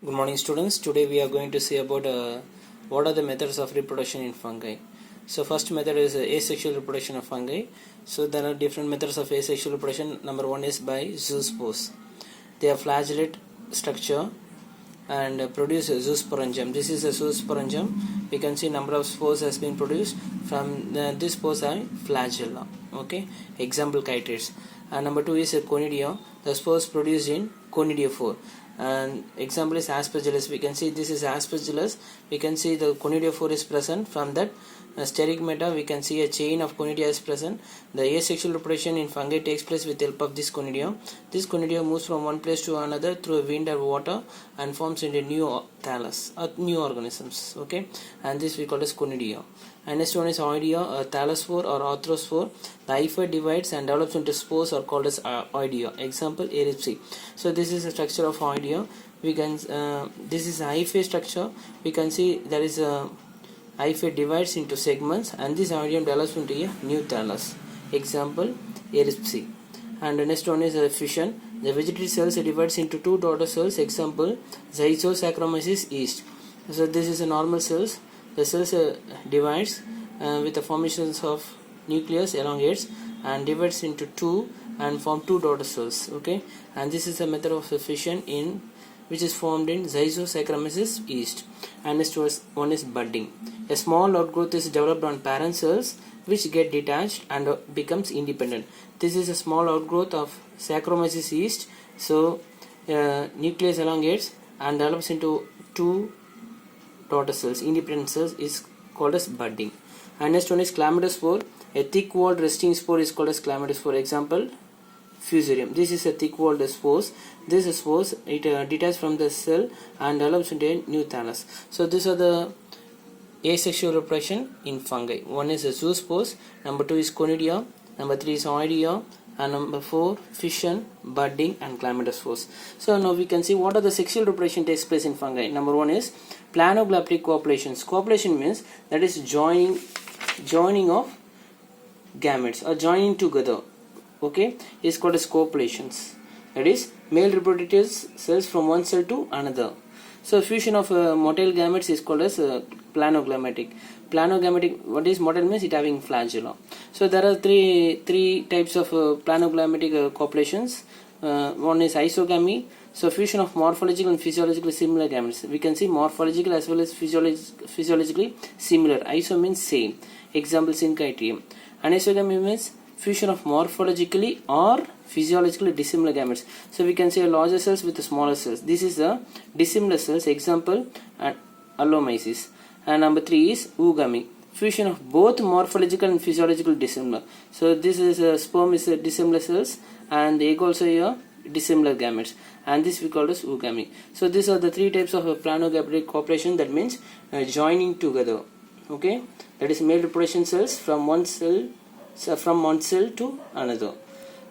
Good morning students. Today we are going to see about what are the methods of reproduction in fungi. So first method is asexual reproduction of fungi. So there are different methods of asexual reproduction. Number one is by zoospores. They have flagellate structure and produce a zoosporangium. This is a zoosporangium. We can see number of spores has been produced from these spores are flagella. Okay, example chytids. And number two is a conidia. The spores produced in conidiophore. And example is aspergillus. We can see this is aspergillus. We can see the conidiophore is present. From that sterigmata we can see a chain of conidia is present. The asexual reproduction in fungi takes place with help of this conidia. This conidia moves from one place to another through wind or water and forms into new thallus or new organisms. Okay, and this we call as conidia. And next one is oidea, a thallospore or arthrospore. The hyphae divides and develops into spores are called as oidea. Example Erypsi. So this is a structure of oidea. We can this is a hyphae structure. We can see there is a hyphae divides into segments and this oidium develops into a new thallus. Example Erypsi. And the next one is a fission. The vegetative cells divides into two daughter cells. Example Zygosacromyces yeast. So this is a normal cells. The cells divides with the formations of nucleus elongates and divides into two and form two daughter cells. Okay, and this is a method of fission in which is formed in Zygosacromyces yeast. And next one is budding. A small outgrowth is developed on parent cells which get detached and becomes independent. This is a small outgrowth of Saccharomyces yeast. So nucleus elongates and develops into two daughter cells. Independent cells is called as budding. And next one is chlamydospore. A thick walled resting spore is called as chlamydospore. Example fusarium. This is a thick walled spores. This spores it detaches from the cell and develops into a new thallus. So these are the asexual reproduction in fungi. One is the zoospores, number two is conidia, number three is oidea, and number four fission, budding, and chlamydospores. So now we can see what are the sexual reproduction takes place in fungi. Number one is planogalactic copulations. Copulation means that is joining of gametes or joining together. Okay, is called as copulations. That is male reproductive cells from one cell to another. So fusion of motile gametes is called as planogrammatic. Planogrammatic, what is motile means? It having flagella. So there are three types of planogrammatic copulations. One is isogamy. So fusion of morphological and physiologically similar gametes. We can see morphological as well as physiologically similar. Iso means same. Example Syncytium. Anisogamy means fusion of morphologically or physiologically dissimilar gametes. So we can say larger cells with the smaller cells. This is the dissimilar cells. Example Allomyces. And number three is oogamy. Fusion of both morphological and physiological dissimilar. So this is sperm is dissimilar cells and the egg also a dissimilar gametes, and this we call as oogamy. So these are the three types of planogametic copulation. That means joining together. Okay, that is male reproduction cells from one cell to another.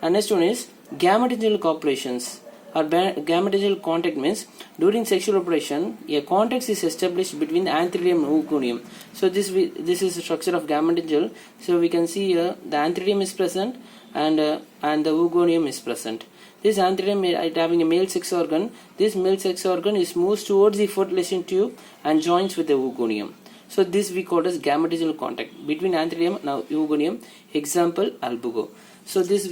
And next one is gametogenital copulations or gametogenital contact means during sexual reproduction a contact is established between the antheridium and oogonium. So this is the structure of gametogenital. So we can see here the antheridium is present and the oogonium is present. This antheridium is having a male sex organ. This male sex organ is moves towards the fertilization tube and joins with the oogonium. So this we call as gametogenital contact between antheridium and oogonium. Example albugo. So these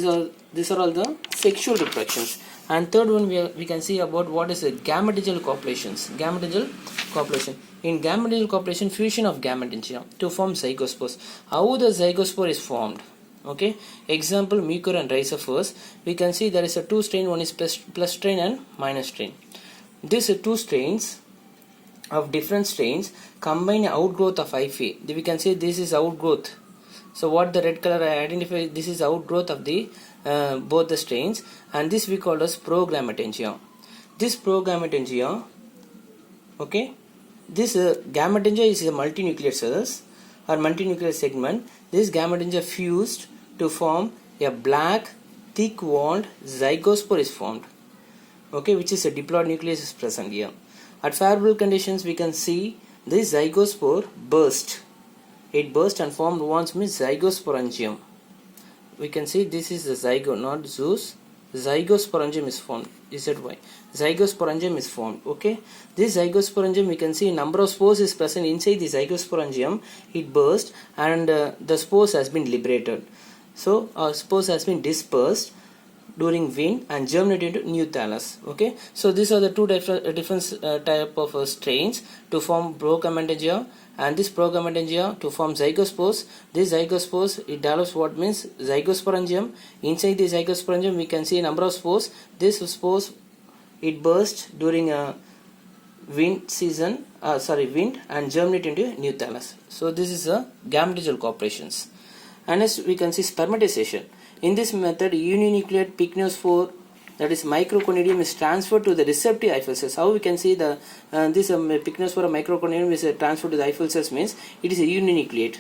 are all the sexual reproductions. And third one we can see about what is a gametogenital copulations. Gametogenital copulation. In gametogenital copulation, fusion of gametengia to form zygospores. How the zygospore is formed? Okay. Example Mucor and Rhizophorus. We can see there is a two strain. One is plus strain and minus strain. These two strains of different strains combine outgrowth of hyphae. We can say this is outgrowth. So what the red color I identify, this is outgrowth of the both the strains, and this we call as progametengia. This progametengia, okay, this gametengia is a multinuclear cells or multinuclear segment. This gametengia fused to form a black thick walled zygospore is formed. Okay, which is a diploid nucleus is present here. At favorable conditions we can see this zygospore burst. It burst and formed once means zygosporangium. We can see this is the zygote, not Zeus, zygosporangium is formed. ZY. Zygosporangium is formed. Okay. This zygosporangium, we can see number of spores is present inside the zygosporangium. It burst and the spores has been liberated. So spores has been dispersed during wind and germinated into new thallus. Okay. So these are the two different type of strains to form Procamantengia, and this Procamantengia to form zygospores. This zygospores, it develops what means zygosporangium. Inside the zygosporangium we can see a number of spores. This spores, it bursts during a wind season, wind, and germinate into new thallus. So this is a gametological cooperations. And next we can see spermatization. In this method, uninucleate pycnospore, that is microconidium, is transferred to the receptive Eiffel cells. How we can see the this pycnospore or microconidium is transferred to the Eiffel cells means it is a uninucleate.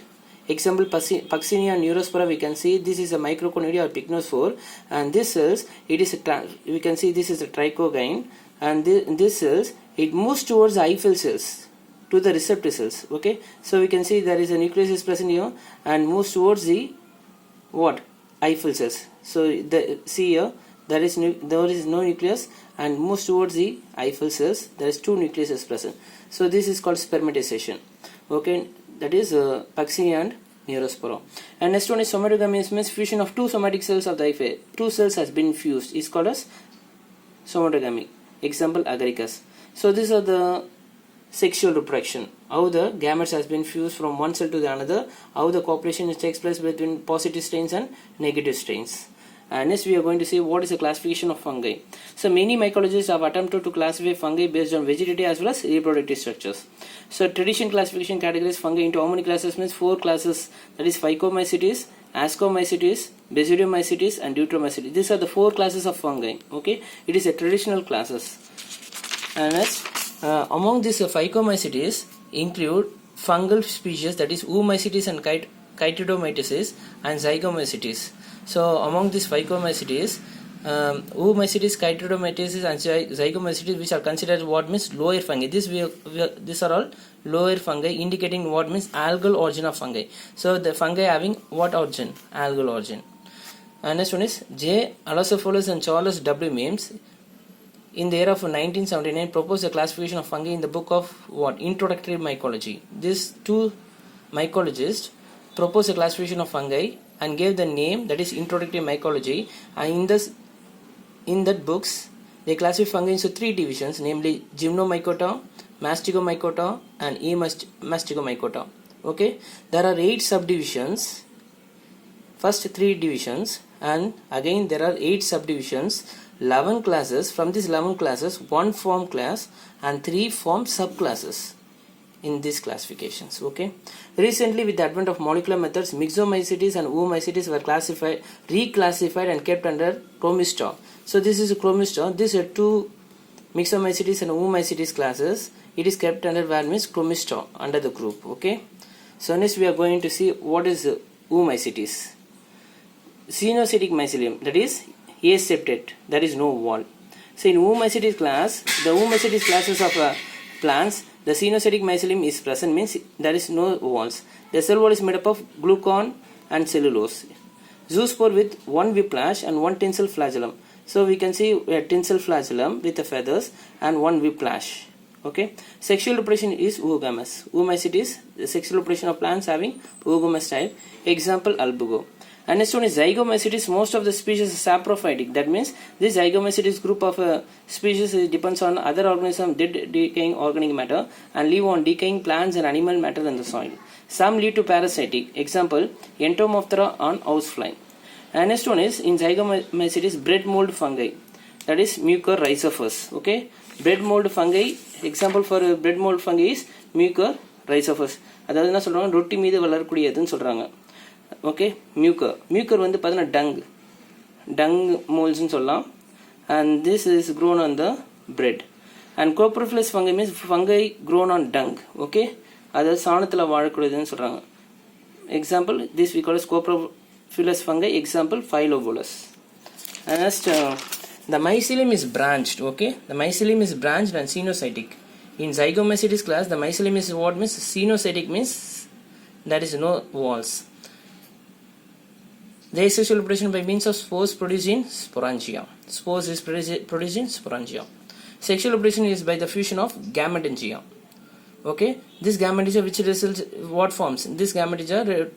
Example, Puccinia neurospora, we can see this is a microconidia or pycnospore, and this cells, it is we can see this is a trichogyne, and this cells, it moves towards the Eiffel cells to the receptive cells. Okay, so we can see there is a nucleus is present here and moves towards the what? Eiffel cells. So see here, there is no nucleus and moves towards the Eiffel cells. There is two nucleuses present. So this is called spermatization. Okay, that is Puccinia and neurospora. And next one is somatogamy, means fusion of two somatic cells of the Eiffel. Two cells has been fused is called as somatogamy. Example, agaricus. So these are the sexual reproduction, how the gametes has been fused from one cell to the another, how the copulation takes place between positive strains and negative strains. And next we are going to see what is the classification of fungi. So many mycologists have attempted to classify fungi based on vegetative as well as reproductive structures. So traditional classification categories fungi into how many classes means 4 classes, that is Phycomycetes, Ascomycetes, Basidiomycetes and Deuteromycetes. These are the 4 classes of fungi. Okay, it is a traditional classes. And next, among these Phycomycetes include fungal species, that is Oomycetes and Chytridomycetes and Zygomycetes. So among these Phycomycetes, Oomycetes, Chytridomycetes and Zygomycetes, which are considered what means lower fungi. These are all lower fungi, indicating what means algal origin of fungi. So the fungi having what origin? Algal origin. And next one is J. Allosophilus and Charles W. Mims in the year of 1979 proposed a classification of fungi in the book of what? Introductory Mycology. These two mycologists proposed a classification of fungi and gave the name, that is Introductory Mycology, and in that books they classify fungi into 3 divisions, namely Gymnomycota, Mastigomycota and Mastigomycota. Okay, there are 8 subdivisions, first 3 divisions, and again there are 8 subdivisions, 11 classes. From these 11 classes, 1 form class and 3 form subclasses in these classifications. Okay, recently with the advent of molecular methods, Myxomycetes and Oomycetes were reclassified and kept under Chromista. So this is a Chromista. These are 2 Myxomycetes and Oomycetes classes. It is kept under where means Chromista under the group. Okay, so next we are going to see what is Oomycetes. Cenocetic mycelium, that is aseptate, there is no wall. So in Oomycetes class, the Oomycetes classes of plants, the cenocetic mycelium is present, means there is no walls. The cell wall is made up of glucon and cellulose. Zoospore with 1 whiplash and 1 tinsel flagellum. So we can see a tinsel flagellum with the feathers and 1 whiplash. Okay, sexual reproduction is oogamous. Oomycetes, the sexual reproduction of plants having oogamous type. Example, albugo. And next one is Zygomycetes. Most of the species is saprophytic. That means this Zygomycetes group of species depends on other organisms decaying organic matter and live on decaying plants and animal matter in the soil. Some lead to parasitic. Example, Entomoptera on housefly. And next one is in Zygomycetes bread mold fungi. That is Mucorrhizophus. Okay, bread mold fungi. Example for bread mold fungi is Mucorrhizophus. அதாவது என்ன சொல்றாங்க, ரொட்டி மீது வளரக்கூடியதுன்னு சொல்றாங்க. Okay, mucor வந்து பார்த்தீங்கன்னா dung மோல்ஸ்ன்னு சொல்லலாம். And this is grown on the bread. And coprophilous fungi means fungi grown on dung. Okay, அதாவது சாணத்தில் வாழக்கூடியதுன்னு சொல்கிறாங்க. Example this we call coprophilous fungi. Example Phylobolus. And next, the mycelium is branched. Okay, the mycelium is branched and cenocytic. In Zygomycetes class, the mycelium is what means cenocytic, means there is no walls. The asexual reproduction by means of spores produced in sporangia. Spores is produced in sporangia. Sexual reproduction is by the fusion of gametangia. Okay, this gametangia which results what forms? This gametangia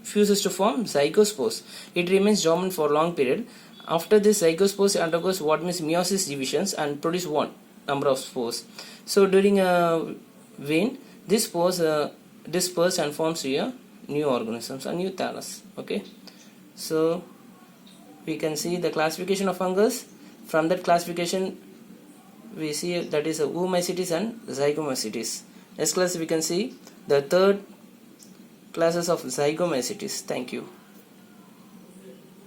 fuses to form zygospores. It remains dormant for a long period. After this, zygospores undergoes what means meiosis divisions and produce one number of spores. So during a vein, this spores disperse and forms here new organisms and new thallus. Okay, so we can see the classification of fungus. From that classification, we see that is oomycetes and zygomycetes. Next class we can see the third classes of zygomycetes. Thank you.